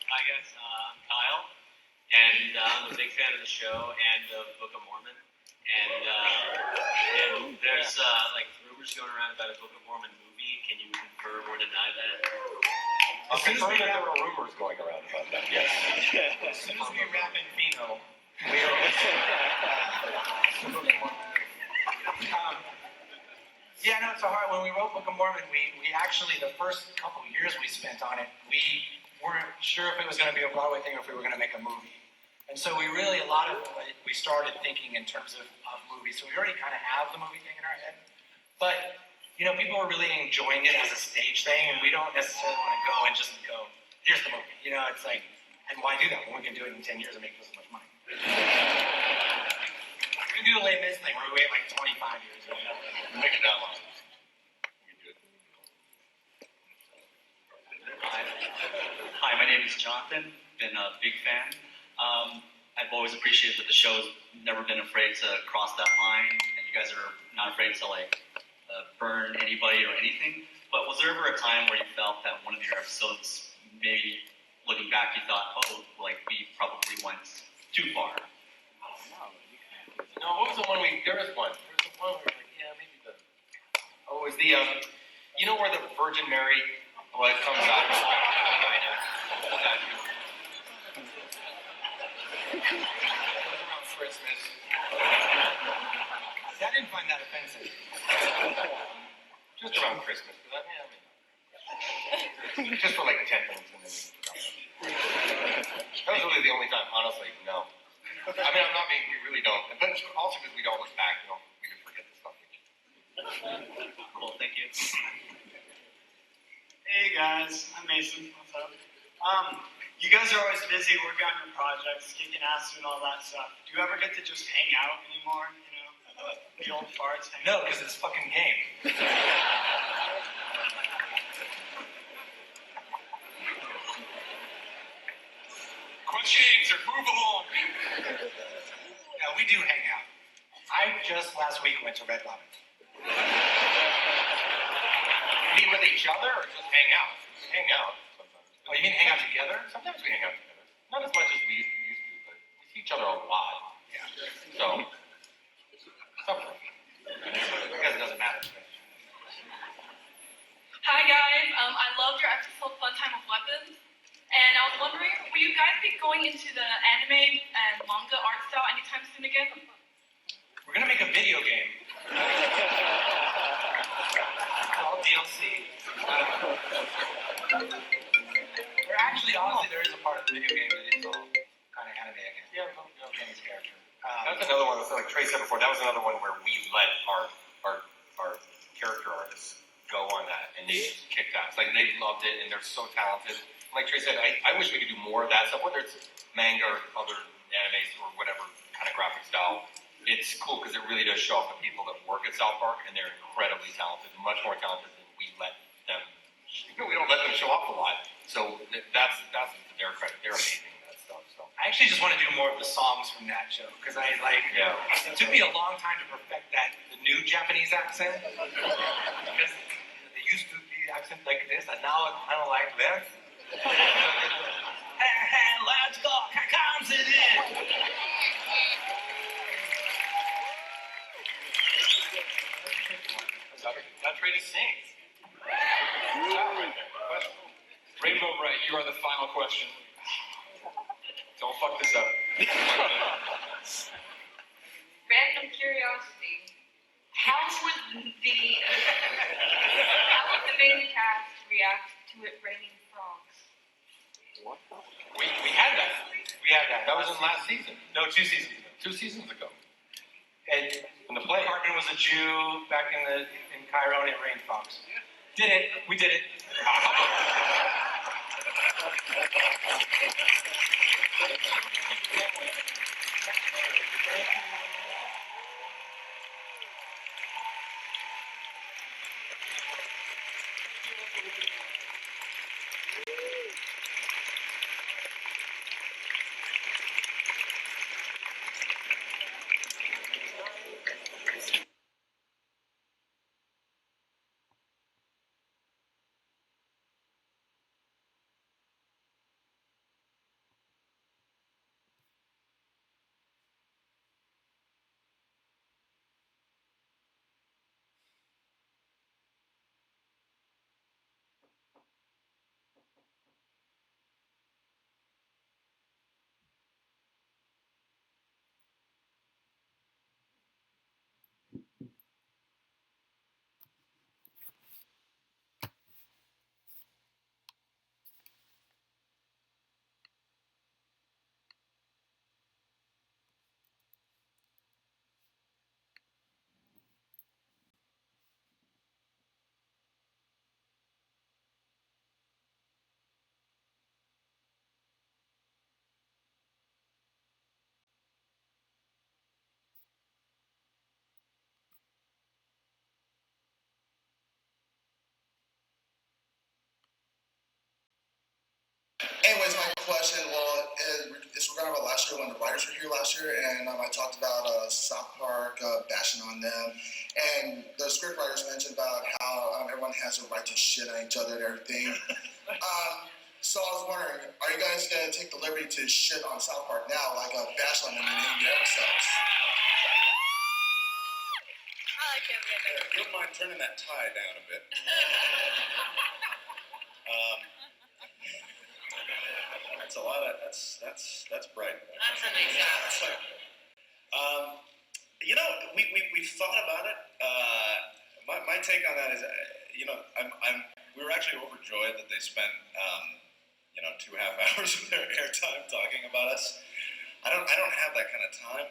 Hi guys, I'm Kyle, and I'm a big fan of the show and of Book of Mormon. And there's like rumors going around about a Book of Mormon movie. Can you confirm or deny that? I'll confirm that there were rumors going around about that. Yes. As soon as we wrap in Vino, we are yeah, no, it's a hard. When we wrote Book of Mormon, we actually, the first couple of years we spent on it, we weren't sure if it was going to be a Broadway thing or if we were going to make a movie. And so we started thinking in terms of movies. So we already kind of have the movie thing in our head. But, people were really enjoying it as a stage thing, and we don't necessarily want to go and just go, here's the movie. It's like, and why do that when we can do it in 10 years and make this much money? We can do the Les Mis thing where we wait like 25 years. Make it that long. Hi, my name is Jonathan. Been a big fan. I've always appreciated that the show's never been afraid to cross that line, and you guys are not afraid to burn anybody or anything, but was there ever a time where you felt that one of your episodes, maybe looking back, you thought, oh, like we probably went too far? No, what was the one there was one. There was the one where like, yeah, maybe it was the, you know where the Virgin Mary blood comes out of her vagina? It was around Christmas. I didn't find that offensive. Just around Christmas. Just for like 10 minutes and then that was really the only time, honestly, no. I mean, I'm not being, we really don't. But also because we don't look back, we just forget the stuff. Cool, thank you. Hey guys, I'm Mason. What's up? You guys are always busy working on your projects, kicking ass and all that stuff. Do you ever get to just hang out anymore? The old farts hang No, out? because it's fucking game. Question answered. Move along. No, we do hang out. I just last week went to Red Robin. Meet with each other or just hang out? Hang out sometimes. Oh, you mean hang out together? Sometimes we hang out together. Not as much as we used to, but we see each other a lot. Yeah. So, sometimes. I guess it doesn't matter. Hi guys, I loved your episode Fun Time of Weapons, and I was wondering, will you guys be going into the anime and manga art style anytime soon again? We're gonna make a video game. Called DLC. There actually, honestly, there is a part of the video game that is all kind of anime again. Yeah, Game's character. That's another one. Like Trey said before, that was another one where we let our character artists go on that, and they just kicked ass. Like they loved it, and they're so talented. Like Trey said, I wish we could do more of that stuff, whether it's manga or other animes or whatever kind of graphic style. It's cool because it really does show off the people that work at South Park, and they're incredibly talented, much more talented than we let them. We don't let them show off a lot. So that's to their credit. They're amazing at that stuff. So. I actually just want to do more of the songs from that show because it took me a long time to perfect the new Japanese accent because they used to be accent like this and now it's kind of like this. Hey, let's go, here comes it in. Not trying to sing. Rainbow Bright, you are the final question. Don't fuck this up. Random curiosity. How would the main cast react to it raining frogs? We had that. We had that. That was in last season. No, 2 seasons ago. 2 seasons ago. And in the play. Cartman was a Jew back in Cairo and it rained frogs. Did it. We did it. Anyways, my question, well, it's forgot about last year when the writers were here last year, and I talked about South Park bashing on them, and the script writers mentioned about how everyone has a right to shit on each other and everything. So I was wondering, are you guys gonna take the liberty to shit on South Park now, like bash on them in your episodes? If you don't mind turning that tie down a bit. That's a lot of that's bright. That's a big stuff. You know, we've thought about it. My take on that is, you know, we were actually overjoyed that they spent 2.5 hours of their airtime talking about us. I don't have that kind of time.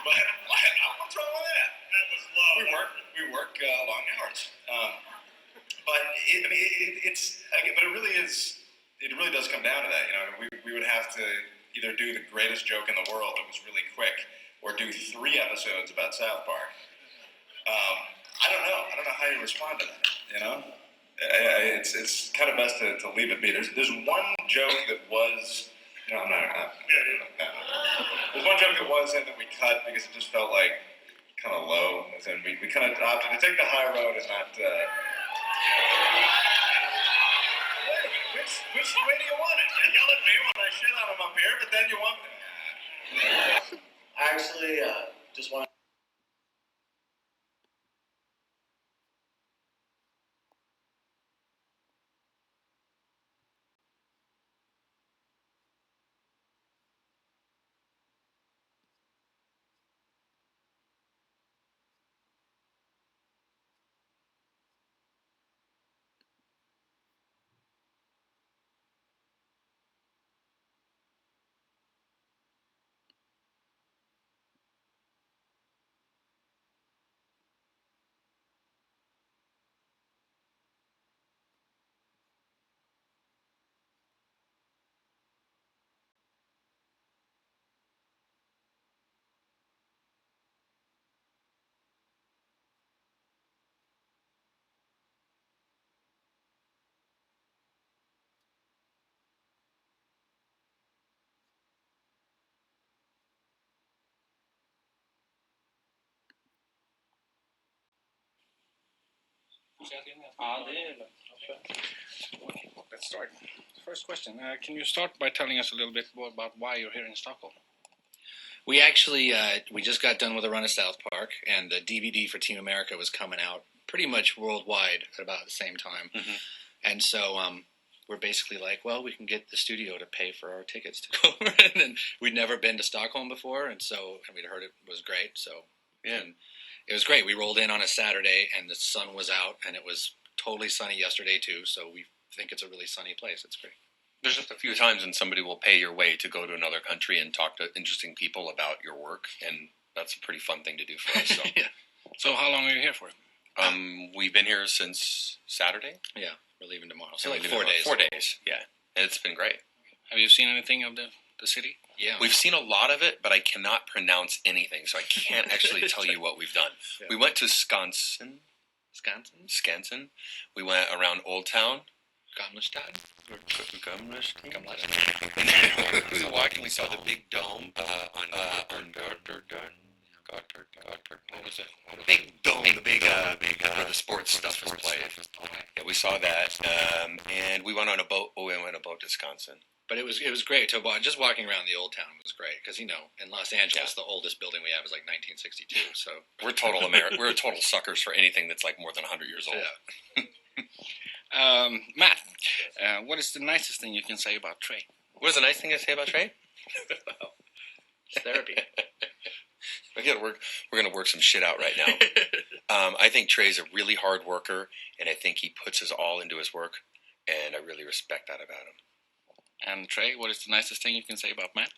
But what's wrong with that? That was low. We work long hours. But it really is. It really does come down to that. You know, we would have to either do the greatest joke in the world that was really quick, or do 3 episodes about South Park. I don't know how you respond to that. You know, it's kind of best to leave it be. There's one joke that was. No, I'm not. There's one joke that was in that we cut because it just felt like kind of low, and we kind of opted to take the high road and not. Which way do you want it? You yell at me when I shit on him up here, but then you want me. I actually just want. Let's start. First question. Can you start by telling us a little bit more about why you're here in Stockholm? We actually, we just got done with a run of South Park, and the DVD for Team America was coming out pretty much worldwide at about the same time. Mm-hmm. And so we're basically like, well, we can get the studio to pay for our tickets to go. And we'd never been to Stockholm before, and we'd heard it was great. So and it was great. We rolled in on a Saturday, and the sun was out, and it was totally sunny yesterday too. So we think it's a really sunny place. It's great. There's just a few times when somebody will pay your way to go to another country and talk to interesting people about your work, and that's a pretty fun thing to do for us. So, yeah. So how long are you here for? We've been here since Saturday. Yeah, we're leaving tomorrow. So So like 4 days. 4 days, yeah. And it's been great. Have you seen anything of the city? Yeah. We've seen a lot of it, but I cannot pronounce anything, so I can't actually tell you what we've done. Yeah. We went to Skansen. We went around Old Town. Gamlestadt? We were walking, we saw the big dome on what was it? Big dome, the big where the sports stuff was played. Yeah, we saw that, and we went on a boat. We went on a boat to Wisconsin. But it was great to just walking around the old town was great because in Los Angeles the oldest building we have is like 1962. So we're total we're total suckers for anything that's like more than 100 years old. Yeah. Matt, what is the nicest thing you can say about Trey? What is the nice thing to say about Trey? It's therapy. We're gonna work some shit out right now. I think Trey's a really hard worker, and I think he puts his all into his work, and I really respect that about him. And Trey, what is the nicest thing you can say about Matt?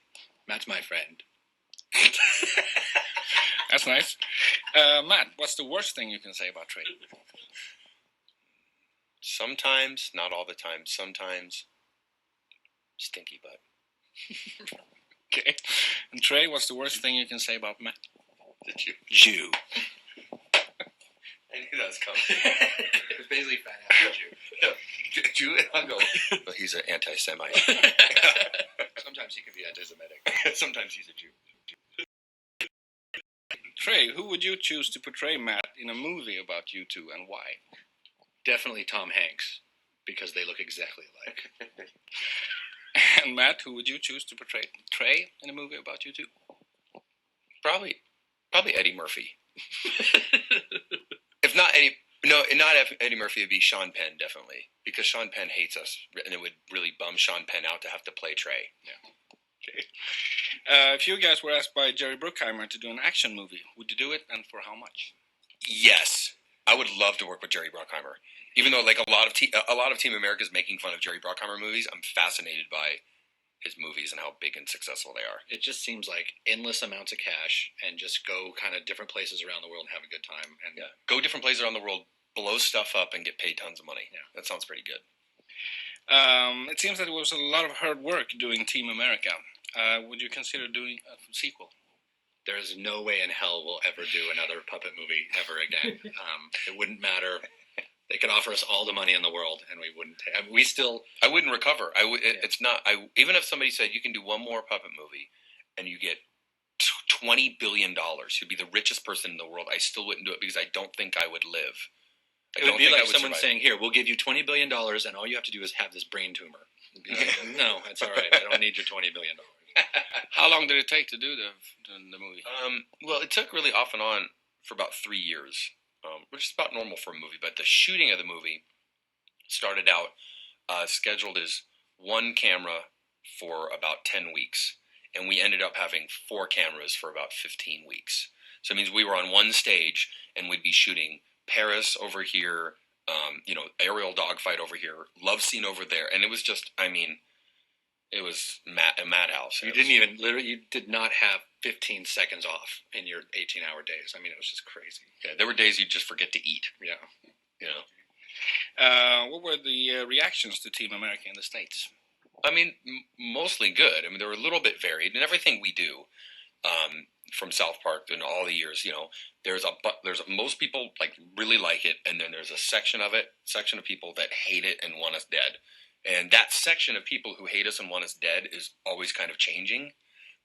Matt's my friend. That's nice. Matt, what's the worst thing you can say about Trey? Sometimes, not all the time. Sometimes, stinky butt. Okay. And Trey, what's the worst thing you can say about Matt? The Jew. I knew that was coming. It's basically fat ass Jew. Jew, I'll go. he's an anti-Semite. Sometimes he can be anti-Semitic. Sometimes he's a Jew. Trey, who would you choose to portray Matt in a movie about you two, and why? Definitely Tom Hanks, because they look exactly alike. And Matt, who would you choose to portray Trey in a movie about you two? Probably Eddie Murphy. If not Eddie, no, not Eddie Murphy. It'd be Sean Penn, definitely, because Sean Penn hates us, and it would really bum Sean Penn out to have to play Trey. Yeah. Okay. If you guys were asked by Jerry Bruckheimer to do an action movie, would you do it, and for how much? Yes, I would love to work with Jerry Bruckheimer. Even though like a lot of Team America is making fun of Jerry Bruckheimer movies, I'm fascinated by his movies and how big and successful they are. It just seems like endless amounts of cash, and just go kind of different places around the world and have a good time. And Go different places around the world, blow stuff up, and get paid tons of money. Yeah, that sounds pretty good. It seems that it was a lot of hard work doing Team America. Would you consider doing a sequel? There is no way in hell we'll ever do another puppet movie ever again. It wouldn't matter. They could offer us all the money in the world, and we wouldn't. I wouldn't recover. It's not. Even if somebody said you can do one more puppet movie, and you get $20 billion, you'd be the richest person in the world. I still wouldn't do it because I don't think I would live. It would be like someone saying, "Here, we'll give you $20 billion, and all you have to do is have this brain tumor." Like, no, that's all right. I don't need your $20 billion. How long did it take to do the movie? Well, it took really off and on for about 3 years, which is about normal for a movie. But the shooting of the movie started out scheduled as one camera for about 10 weeks. And we ended up having 4 cameras for about 15 weeks. So it means we were on one stage, and we'd be shooting Paris over here, aerial dogfight over here, love scene over there. And it was just, it was a madhouse. You did not have 15 seconds off in your 18-hour days. It was just crazy. Yeah, there were days you'd just forget to eat. Yeah. What were the reactions to Team America in the States? Mostly good. They were a little bit varied, and everything we do from South Park in all the years, there's most people really like it, and then there's a section of people that hate it and want us dead. And that section of people who hate us and want us dead is always kind of changing.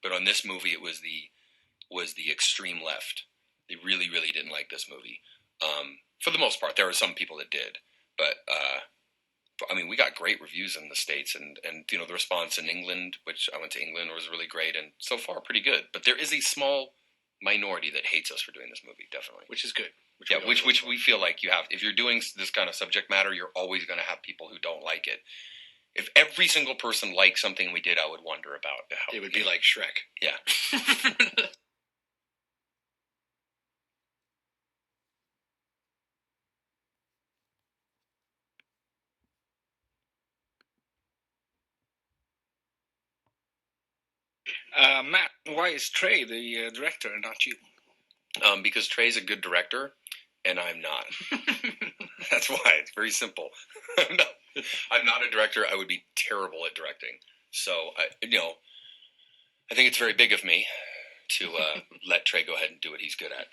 But on this movie, it was the extreme left. They really, really didn't like this movie. For the most part, there were some people that did, but we got great reviews in the States, and the response in England, which I went to England, was really great, and so far pretty good. But there is a small minority that hates us for doing this movie, definitely, which is good. Which we feel like you have. If you're doing this kind of subject matter, you're always going to have people who don't like it. If every single person liked something we did, I would wonder about how it would be like Shrek. Yeah. Matt, why is Trey the director and not you? Because Trey's a good director, and I'm not. That's why. It's very simple. I'm not a director. I would be terrible at directing. So, I think it's very big of me to let Trey go ahead and do what he's good at.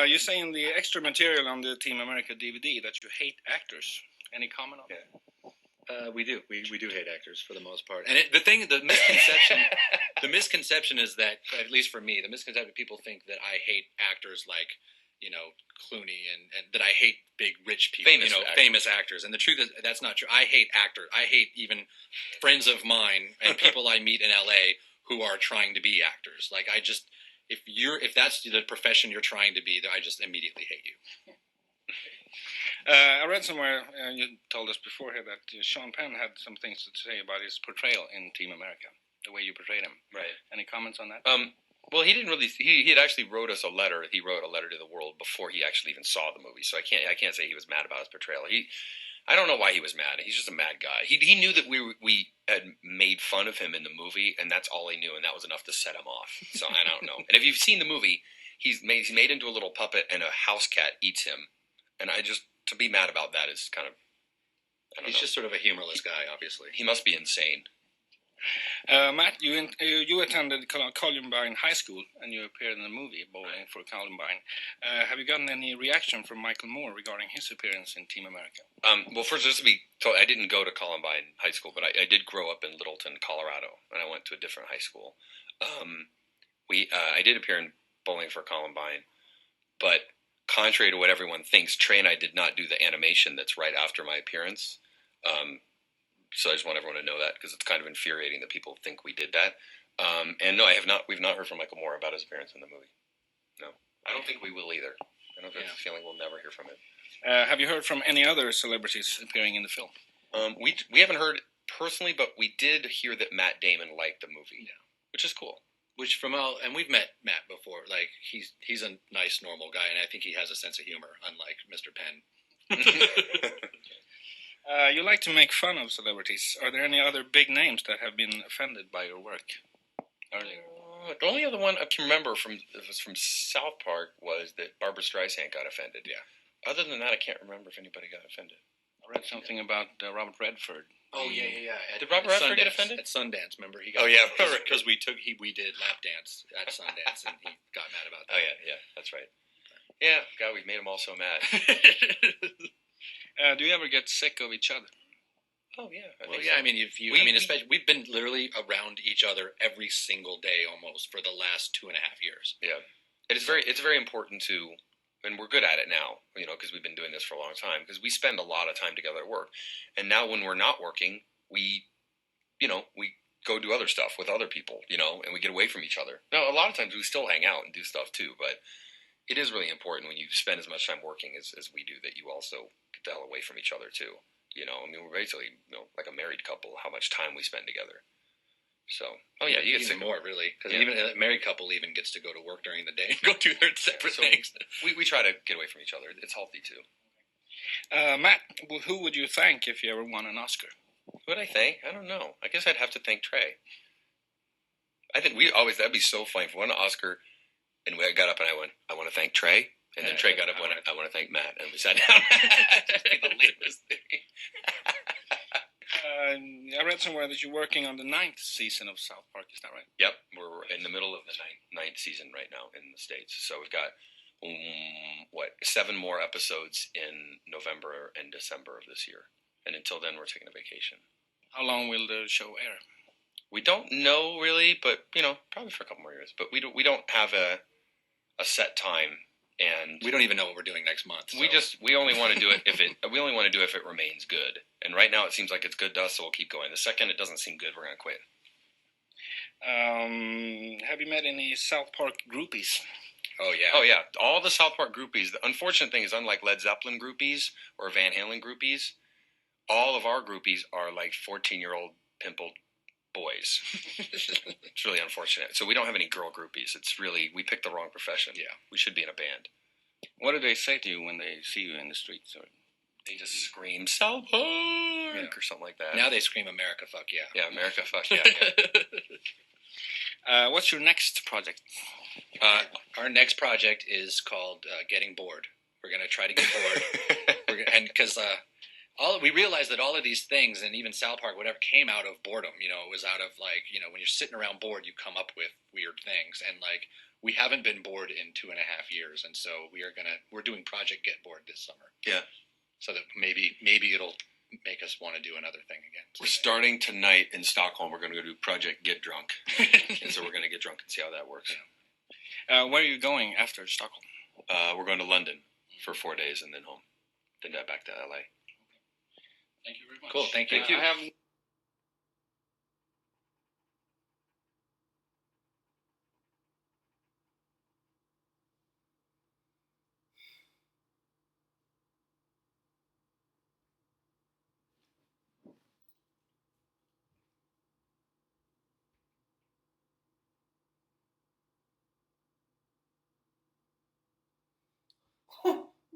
You say in the extra material on the Team America DVD that you hate actors. Any comment on that? We do. We do hate actors for the most part. And the misconception is that, at least for me, the misconception people think that I hate actors like, Clooney and that I hate big rich people, famous actors. And the truth is that's not true. I hate actors. I hate even friends of mine and people I meet in LA who are trying to be actors. Like if that's the profession you're trying to be, I just immediately hate you. I read somewhere, you told us before here, that Sean Penn had some things to say about his portrayal in Team America, the way you portrayed him. Right. Any comments on that? Well, he didn't really. He had actually wrote us a letter. He wrote a letter to the world before he actually even saw the movie. So I can't say he was mad about his portrayal. I don't know why he was mad. He's just a mad guy. He knew that we had made fun of him in the movie, and that's all he knew, and that was enough to set him off. So I don't know. And if you've seen the movie, he's made into a little puppet, and a house cat eats him. And to be mad about that is kind of. He's just sort of a humorless guy, obviously. He must be insane. Matt, you attended Columbine High School and you appeared in the movie Bowling for Columbine. Have you gotten any reaction from Michael Moore regarding his appearance in Team America? Well, first, just to be told, I didn't go to Columbine High School, but I did grow up in Littleton, Colorado, and I went to a different high school. I did appear in Bowling for Columbine, but contrary to what everyone thinks, Trey and I did not do the animation that's right after my appearance. So I just want everyone to know that because it's kind of infuriating that people think we did that. And no, I have not. We've not heard from Michael Moore about his appearance in the movie. No, I don't think we will either. I don't have a feeling we'll never hear from him. Have you heard from any other celebrities appearing in the film? We haven't heard personally, but we did hear that Matt Damon liked the movie, which is cool. Which and we've met Matt before. Like he's a nice, normal guy, and I think he has a sense of humor, unlike Mr. Penn. You like to make fun of celebrities. Are there any other big names that have been offended by your work earlier? The only other one I can remember from South Park was that Barbara Streisand got offended. Yeah. Other than that, I can't remember if anybody got offended. I read something about Robert Redford. Oh yeah. Did Robert Redford get offended at Sundance? Remember he got? Oh yeah, because we did lap dance at Sundance, and he got mad about that. Oh yeah, that's right. Yeah, God, we've made them all so mad. Do you ever get sick of each other? Oh yeah. I mean, especially we've been literally around each other every single day almost for the last 2.5 years. Yeah, it's very important to, and we're good at it now, because we've been doing this for a long time. Because we spend a lot of time together at work, and now when we're not working, we go do other stuff with other people, and we get away from each other. Now, a lot of times we still hang out and do stuff too, but it is really important when you spend as much time working as we do that you also get the hell away from each other too. We're basically, like a married couple, how much time we spend together. So, you get even sick more, really, because even a married couple even gets to go to work during the day and go do their separate things. We try to get away from each other. It's healthy too. Matt, who would you thank if you ever won an Oscar? Who would I thank? I don't know. I guess I'd have to thank Trey. I think that'd be so funny if we won an Oscar and I got up and I went, I want to thank Trey. And then Trey got up and went, I want to thank Matt. And we sat down. The latest thing. I read somewhere that you're working on the 9th season of South Park. Is that right? Yep. We're in the middle of the ninth season right now in the States. So we've got, 7 more episodes in November and December of this year. And until then, we're taking a vacation. How long will the show air? We don't know really, but, probably for a couple more years. But we don't have a set time. And we don't even know what we're doing next month. So. We only want to do it if it remains good. And right now it seems like it's good to us, so we'll keep going. The second it doesn't seem good, we're gonna quit. Have you met any South Park groupies? Oh yeah. All the South Park groupies. The unfortunate thing is, unlike Led Zeppelin groupies or Van Halen groupies, all of our groupies are like 14-year-old pimpled boys. It's really unfortunate. So we don't have any girl groupies. It's really, we picked the wrong profession. Yeah, we should be in a band. What do they say to you when they see you in the streets? Or they just scream South Park or something like that. Now they scream America, fuck yeah. Yeah, America, fuck yeah. What's your next project? Our next project is called Getting Bored. We're gonna try to get bored, and because we realized that all of these things, and even South Park, whatever, came out of boredom. It was out of when you're sitting around bored, you come up with weird things, and we haven't been bored in 2.5 years, and so we're doing Project Get Bored this summer. Yeah. So that maybe it'll make us want to do another thing again. We're starting tonight in Stockholm. We're going to go do Project Get Drunk, and so we're going to get drunk and see how that works. Yeah. Where are you going after Stockholm? We're going to London for 4 days and then home. Then back to LA. Thank you very much. Cool, thank you. I have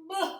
Bah!